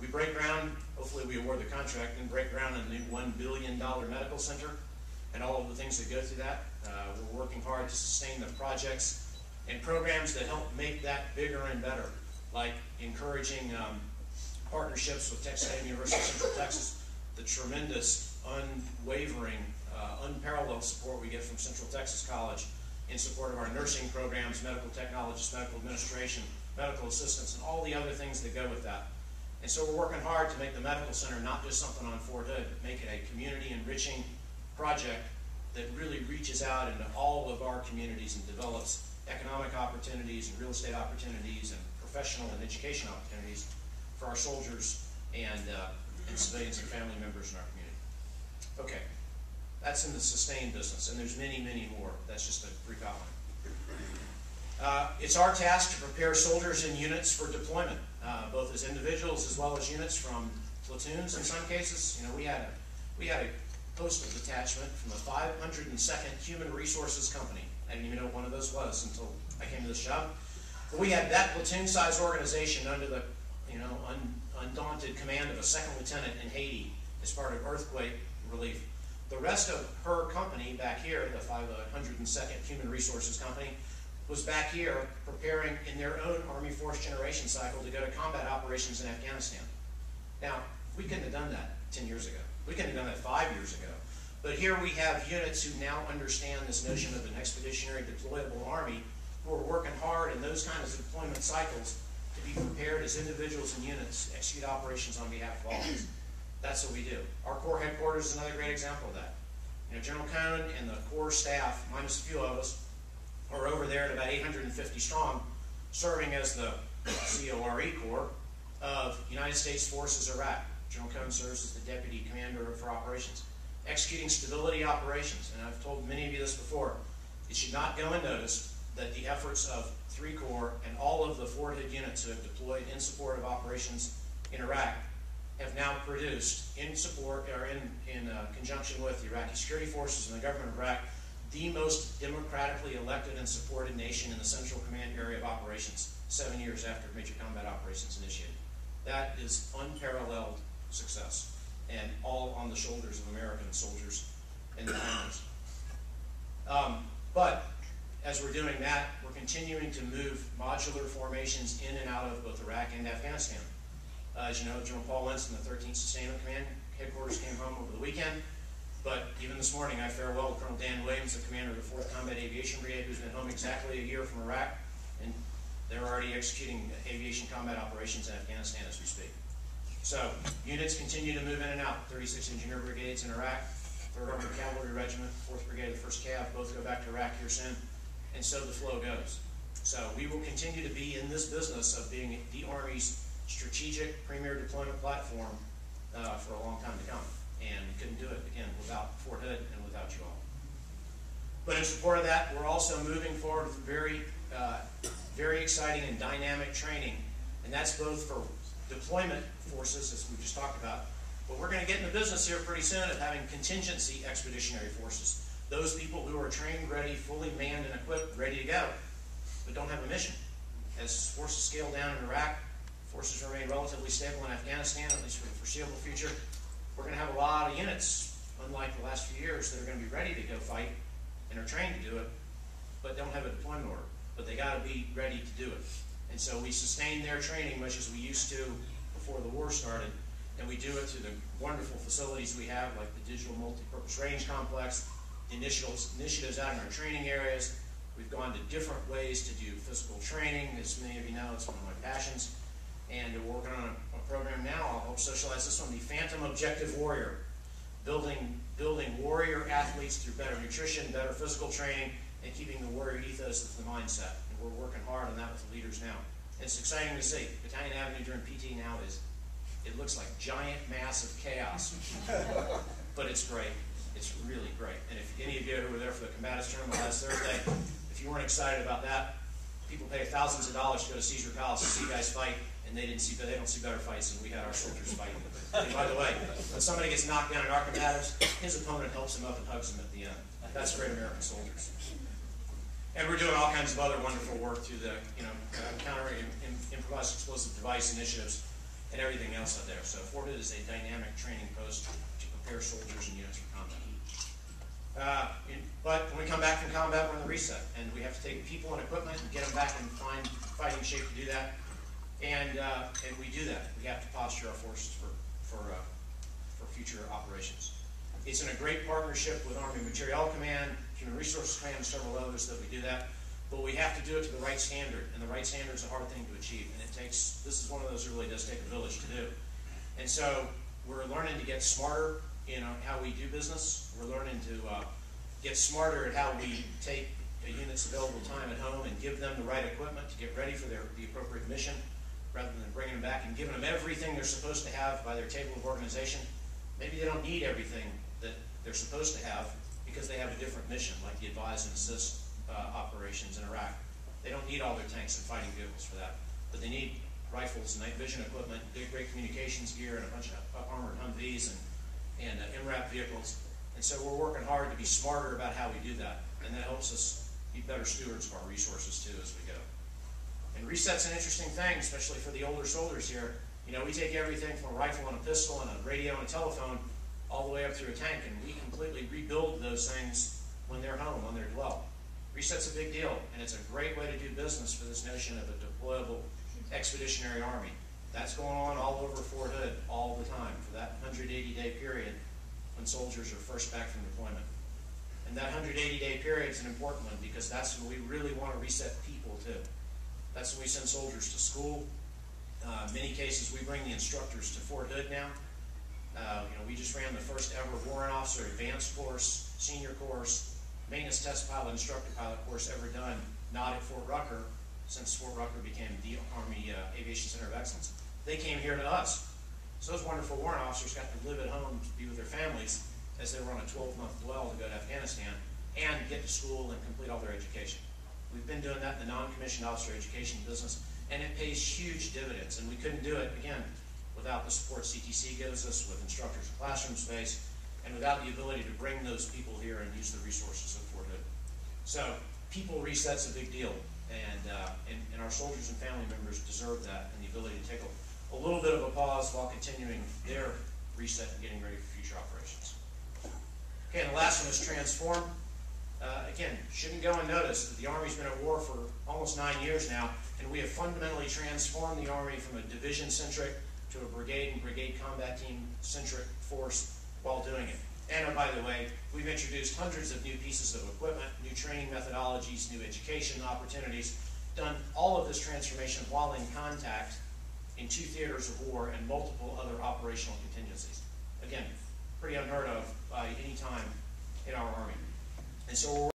We break ground, hopefully we award the contract, and break ground in the $1 billion medical center and all of the things that go through that. We're working hard to sustain the projects and programs that help make that bigger and better, like encouraging partnerships with Texas A&M University of Central Texas, the tremendous, unwavering, unparalleled support we get from Central Texas College in support of our nursing programs, medical technologists, medical administration, medical assistants, and all the other things that go with that. And so we're working hard to make the medical center not just something on Fort Hood, but make it a community-enriching project that really reaches out into all of our communities and develops economic opportunities and real estate opportunities and professional and education opportunities for our soldiers and civilians and family members in our community. Okay, that's in the sustained business, and there's many, many more. That's just a brief outline. It's our task to prepare soldiers and units for deployment, both as individuals as well as units from platoons in some cases. You know, we had a postal detachment from the 502nd Human Resources Company. I didn't even know what one of those was until I came to this job. But we had that platoon-sized organization under the, undaunted command of a second lieutenant in Haiti as part of earthquake relief. The rest of her company back here, the 502nd Human Resources Company, was back here preparing in their own Army Force Generation cycle to go to combat operations in Afghanistan. Now, we couldn't have done that 10 years ago. We couldn't have done that 5 years ago. But here we have units who now understand this notion of an expeditionary deployable army who are working hard in those kinds of deployment cycles to be prepared as individuals and units to execute operations on behalf of all of us. That's what we do. Our Corps headquarters is another great example of that. General Cone and the Corps staff, minus a few of us, are over there at about 850 strong, serving as the CORE Corps of United States Forces Iraq. General Cone serves as the Deputy Commander for Operations, executing stability operations. And I've told many of you this before. It should not go unnoticed that the efforts of 3 Corps and all of the Fort Hood units who have deployed in support of operations in Iraq have now produced, in support or in conjunction with the Iraqi security forces and the government of Iraq, the most democratically elected and supported nation in the Central Command area of operations 7 years after major combat operations initiated. That is unparalleled success, and all on the shoulders of American soldiers and their families. But as we're doing that, we're continuing to move modular formations in and out of both Iraq and Afghanistan. As you know, General Paul Winston, the 13th Sustainment Command headquarters, came home over the weekend. But even this morning, I farewelled Colonel Dan Williams, the commander of the 4th Combat Aviation Brigade, who's been home exactly a year from Iraq, and they're already executing aviation combat operations in Afghanistan as we speak. So, units continue to move in and out. 36 Engineer Brigades in Iraq, 3rd Armored Cavalry Regiment, 4th Brigade, the 1st Cav, both go back to Iraq here soon, and so the flow goes. So, we will continue to be in this business of being the Army's strategic premier deployment platform for a long time to come. And we couldn't do it, again, without Fort Hood and without you all. But in support of that, we're also moving forward with very, very exciting and dynamic training. And that's both for deployment forces, as we just talked about, but we're going to get in the business here pretty soon of having contingency expeditionary forces. Those people who are trained, ready, fully manned and equipped, ready to go, but don't have a mission. As forces scale down in Iraq, forces remain relatively stable in Afghanistan, at least for the foreseeable future, we're going to have a lot of units, unlike the last few years, that are going to be ready to go fight and are trained to do it, but don't have a deployment order. But they got to be ready to do it. And so we sustain their training much as we used to before the war started, and we do it through the wonderful facilities we have, like the Digital Multipurpose Range Complex, the initiatives out in our training areas. We've gone to different ways to do physical training. As many of you know, it's one of my passions. And we're working on a program now, I'll help socialize this one, the Phantom Objective Warrior. Building warrior athletes through better nutrition, better physical training, and keeping the warrior ethos as the mindset. And we're working hard on that with the leaders now. And it's exciting to see. Battalion Avenue during PT now it looks like giant, massive chaos. But it's great. It's really great. And if any of you who were there for the Combatives Tournament last Thursday, if you weren't excited about that, people pay thousands of dollars to go to Caesar Palace to see guys fight, and they don't see better fights than we had our soldiers fighting. And by the way, when somebody gets knocked down in our combatives, his opponent helps him up and hugs him at the end. That's great American soldiers. And we're doing all kinds of other wonderful work through the counter improvised explosive device initiatives. and everything else out there. So Fort Hood is a dynamic training post to prepare soldiers and units for combat. But when we come back from combat, we're in the reset, and we have to take people and equipment and get them back in fine fighting shape to do that. And we do that. We have to posture our forces for future operations. It's in a great partnership with Army Materiel Command, Human Resources Command, and several others that we do that. But we have to do it to the right standard, and the right standard is a hard thing to achieve. And this is one of those that really does take a village to do. And so we're learning to get smarter in how we do business. We're learning to get smarter at how we take a unit's available time at home and give them the right equipment to get ready for the appropriate mission, rather than bringing them back and giving them everything they're supposed to have by their table of organization. Maybe they don't need everything that they're supposed to have because they have a different mission, like the advise and assist operations in Iraq. They don't need all their tanks and fighting vehicles for that, but they need rifles, night vision equipment, great communications gear, and a bunch of armored Humvees and MRAP vehicles. And so we're working hard to be smarter about how we do that, and that helps us be better stewards of our resources too as we go. And reset's an interesting thing, especially for the older soldiers here. We take everything from a rifle and a pistol and a radio and a telephone all the way up through a tank, and we completely rebuild those things when they're home, when they're dwell. Reset's a big deal, and it's a great way to do business for this notion of a deployable expeditionary army. That's going on all over Fort Hood all the time for that 180-day period when soldiers are first back from deployment. And that 180-day period is an important one because that's when we really want to reset people too. That's when we send soldiers to school. In many cases, we bring the instructors to Fort Hood now. We just ran the first ever warrant officer advanced course, senior course, maintenance test pilot, instructor pilot course ever done, not at Fort Rucker, since Fort Rucker became the Army Aviation Center of Excellence. They came here to us. So those wonderful warrant officers got to live at home to be with their families as they were on a 12-month dwell to go to Afghanistan and get to school and complete all their education. We've been doing that in the non-commissioned officer education business, and it pays huge dividends. And we couldn't do it, again, without the support CTC gives us, with instructors and classroom space, and without the ability to bring those people here and use the resources of Fort Hood. So people reset's a big deal, and our soldiers and family members deserve that, and the ability to take a little bit of a pause while continuing their reset and getting ready for future operations. Okay, and the last one is transform. Again, shouldn't go unnoticed that the Army's been at war for almost 9 years now, and we have fundamentally transformed the Army from a division-centric to a brigade and brigade combat team-centric force while doing it. And by the way, we've introduced hundreds of new pieces of equipment, new training methodologies, new education opportunities, done all of this transformation while in contact in 2 theaters of war and multiple other operational contingencies. Again, pretty unheard of by any time in our Army. And so we're